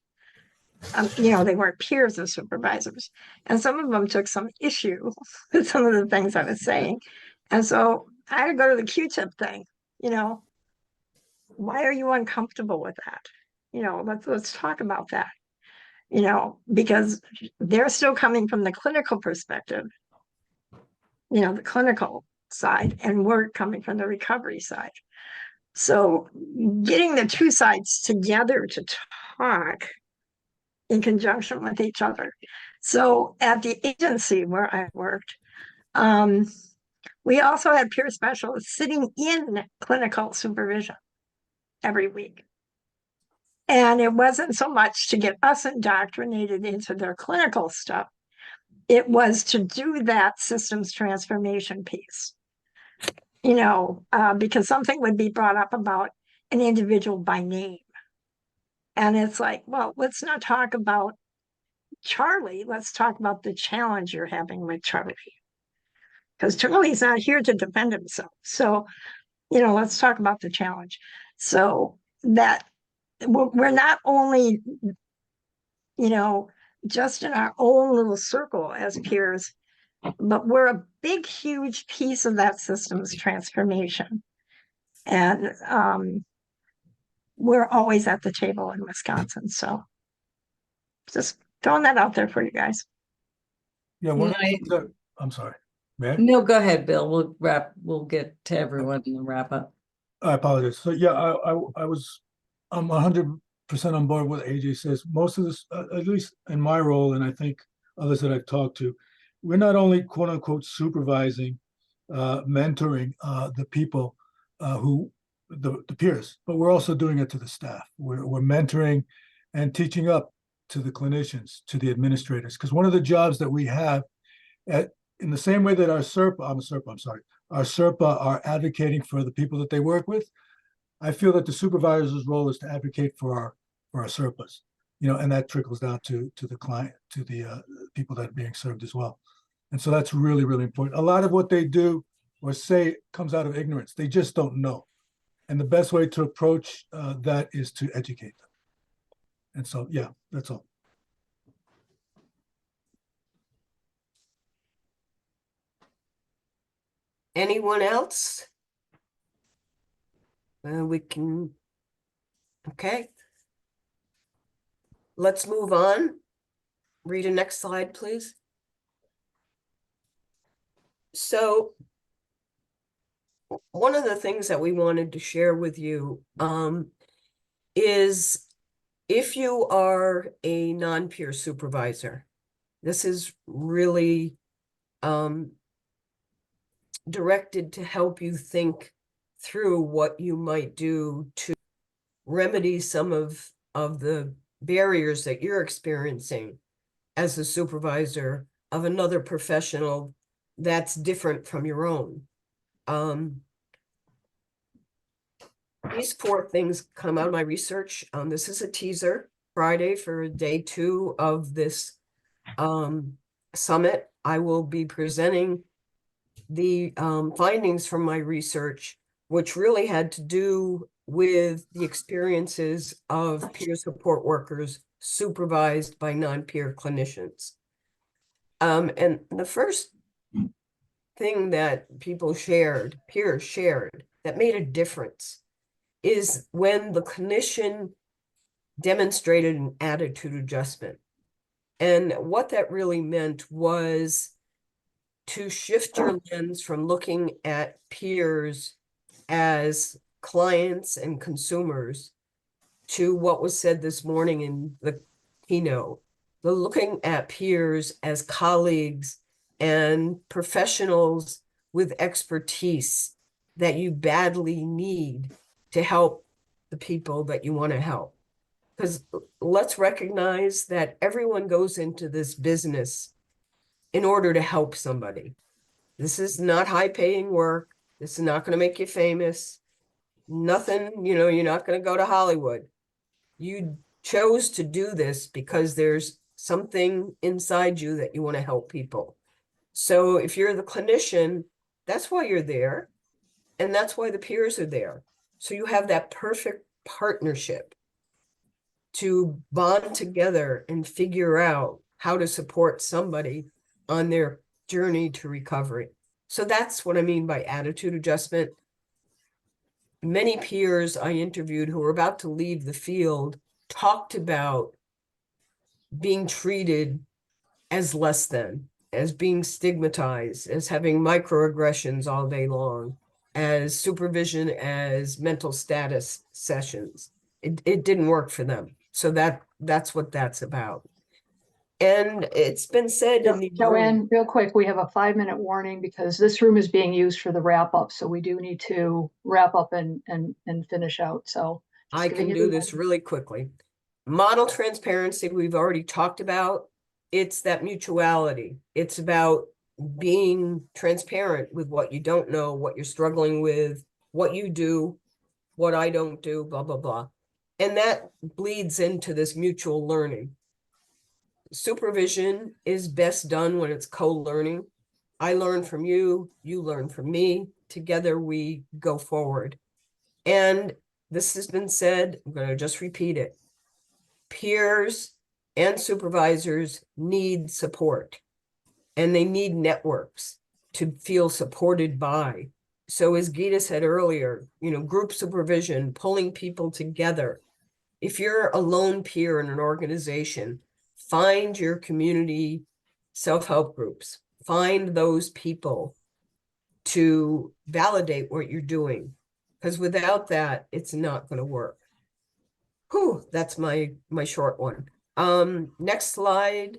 They weren't peers of supervisors. And some of them took some issue with some of the things I was saying. And so I had to go to the Q-tip thing, why are you uncomfortable with that? Let's talk about that, because they're still coming from the clinical perspective, the clinical side, and we're coming from the recovery side. So getting the two sides together to talk in conjunction with each other. So at the agency where I worked, we also had peer specialists sitting in clinical supervision every week. And it wasn't so much to get us indoctrinated into their clinical stuff. It was to do that systems transformation piece, because something would be brought up about an individual by name. And it's like, well, let's not talk about Charlie. Let's talk about the challenge you're having with Charlie. Because Charlie's not here to defend himself. So let's talk about the challenge. So that we're not only, just in our own little circle as peers, but we're a big, huge piece of that system's transformation. And we're always at the table in Wisconsin. So just throwing that out there for you guys. Yeah, one of the things that, I'm sorry. May I? No, go ahead, Bill. We'll get to everyone in the wrap up. I apologize. So yeah, I'm 100% on board with what AJ says. Most of this, at least in my role, and I think others that I've talked to, we're not only quote unquote supervising, mentoring the people the peers, but we're also doing it to the staff. We're mentoring and teaching up to the clinicians, to the administrators, because one of the jobs that we have in the same way that our SERPA are advocating for the people that they work with, I feel that the supervisor's role is to advocate for our SERPAs, and that trickles down to the client, to the people that are being served as well. And so that's really, really important. A lot of what they do or say comes out of ignorance. They just don't know. And the best way to approach that is to educate them. And so, yeah, that's all. Anyone else? Okay. Let's move on. Read the next slide, please. So one of the things that we wanted to share with you is if you are a non-peer supervisor, this is really directed to help you think through what you might do to remedy some of the barriers that you're experiencing as a supervisor of another professional that's different from your own. These 4 things come out of my research. This is a teaser. Friday for day 2 of this summit, I will be presenting the findings from my research, which really had to do with the experiences of peer support workers supervised by non-peer clinicians. And the first thing that peers shared that made a difference is when the clinician demonstrated an attitude adjustment. And what that really meant was to shift your lens from looking at peers as clients and consumers to what was said this morning in the keynote, the looking at peers as colleagues and professionals with expertise that you badly need to help the people that you want to help. Because let's recognize that everyone goes into this business in order to help somebody. This is not high-paying work. This is not going to make you famous. Nothing, you're not going to go to Hollywood. You chose to do this because there's something inside you that you want to help people. So if you're the clinician, that's why you're there. And that's why the peers are there. So you have that perfect partnership to bond together and figure out how to support somebody on their journey to recovery. So that's what I mean by attitude adjustment. Many peers I interviewed who were about to leave the field talked about being treated as less than, as being stigmatized, as having microaggressions all day long, as supervision, as mental status sessions. It didn't work for them. So that's what that's about. And it's been said in the Joanne, real quick, we have a 5-minute warning because this room is being used for the wrap up. So we do need to wrap up and finish out. So I can do this really quickly. Model transparency, we've already talked about. It's that mutuality. It's about being transparent with what you don't know, what you're struggling with, what you do, what I don't do, blah, blah, blah. And that bleeds into this mutual learning. Supervision is best done when it's co-learning. I learn from you, you learn from me. Together we go forward. And this has been said, I'm going to just repeat it. Peers and supervisors need support, and they need networks to feel supported by. So as Gita said earlier, group supervision, pulling people together. If you're a lone peer in an organization, find your community self-help groups, find those people to validate what you're doing, because without that, it's not going to work. Whew, that's my short one. Next slide.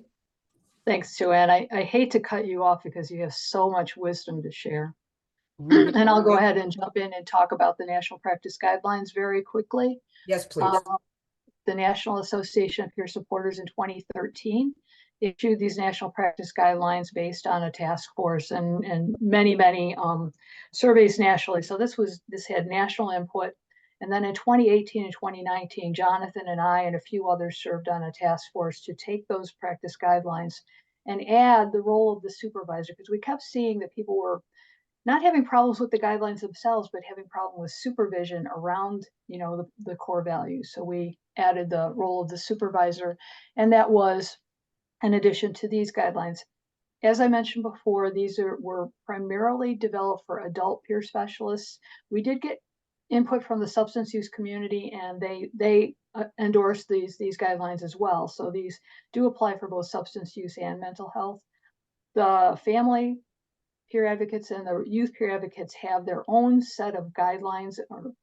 Thanks, Joanne. I hate to cut you off because you have so much wisdom to share. And I'll go ahead and jump in and talk about the National Practice Guidelines very quickly. Yes, please. The National Association of Peer Supporters in 2013 issued these national practice guidelines based on a task force and many surveys nationally. So this had national input. And then in 2018 and 2019, Jonathan and I and a few others served on a task force to take those practice guidelines and add the role of the supervisor, because we kept seeing that people were not having problems with the guidelines themselves, but having problem with supervision around, the core values. So we added the role of the supervisor, and that was in addition to these guidelines. As I mentioned before, these were primarily developed for adult peer specialists. We did get input from the substance use community, and they endorsed these guidelines as well. So these do apply for both substance use and mental health. The family peer advocates and the youth peer advocates have their own set of guidelines or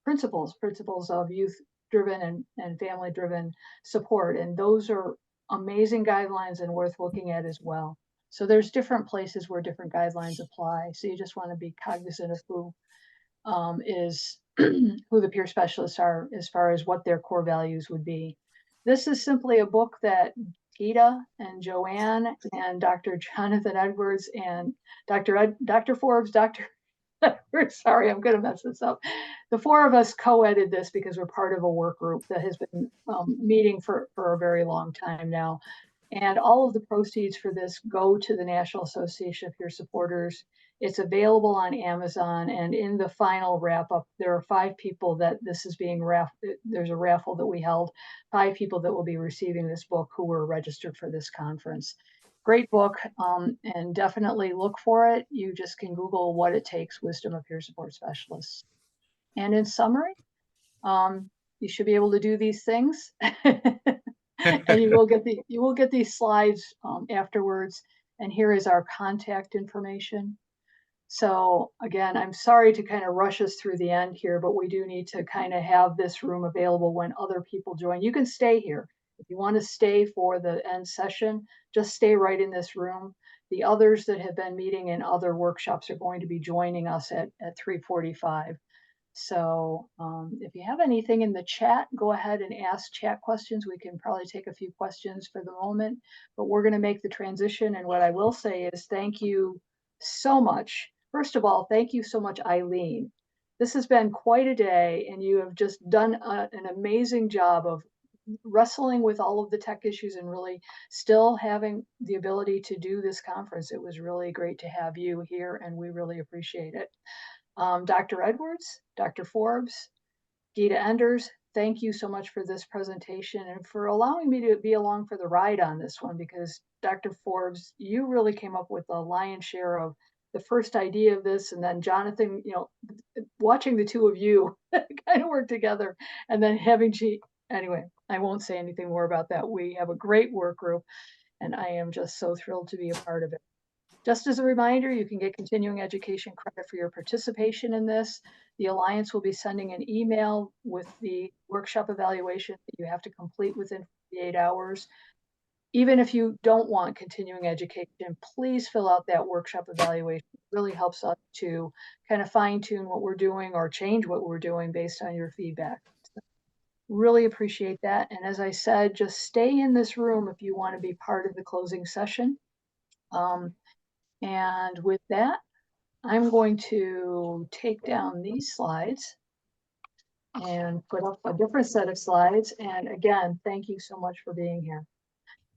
principles of youth driven and family driven support. And those are amazing guidelines and worth looking at as well. So there's different places where different guidelines apply. So you just want to be cognizant of who who the peer specialists are as far as what their core values would be. This is simply a book that Gita and Joanne and Dr. Jonathan Edwards and Dr. Forbes, Dr. Edwards, sorry, I'm going to mess this up. The four of us co-edited this because we're part of a work group that has been meeting for a very long time now. And all of the proceeds for this go to the National Association of Peer Supporters. It's available on Amazon, and in the final wrap up, there are 5 people that this is being there's a raffle that we held, 5 people that will be receiving this book who were registered for this conference. Great book, and definitely look for it. You just can Google What It Takes, Wisdom of Peer Support Specialists. And in summary, you should be able to do these things. And you will get these slides afterwards. And here is our contact information. So again, I'm sorry to kind of rush us through the end here, but we do need to kind of have this room available when other people join. You can stay here. If you want to stay for the end session, just stay right in this room. The others that have been meeting in other workshops are going to be joining us at 3:45. So if you have anything in the chat, go ahead and ask chat questions. We can probably take a few questions for the moment, but we're going to make the transition. And what I will say is thank you so much. First of all, thank you so much, Eileen. This has been quite a day, and you have just done an amazing job of wrestling with all of the tech issues and really still having the ability to do this conference. It was really great to have you here, and we really appreciate it. Dr. Edwards, Dr. Forbes, Gita Enders, thank you so much for this presentation and for allowing me to be along for the ride on this one, because Dr. Forbes, you really came up with a lion's share of the first idea of this, and then Jonathan, watching the two of you kind of work together, and then having anyway, I won't say anything more about that. We have a great work group, and I am just so thrilled to be a part of it. Just as a reminder, you can get continuing education credit for your participation in this. The Alliance will be sending an email with the workshop evaluation that you have to complete within 48 hours. Even if you don't want continuing education, please fill out that workshop evaluation. It really helps us to kind of fine tune what we're doing or change what we're doing based on your feedback. So really appreciate that. And as I said, just stay in this room if you want to be part of the closing session. And with that, I'm going to take down these slides and put up a different set of slides. And again, thank you so much for being here.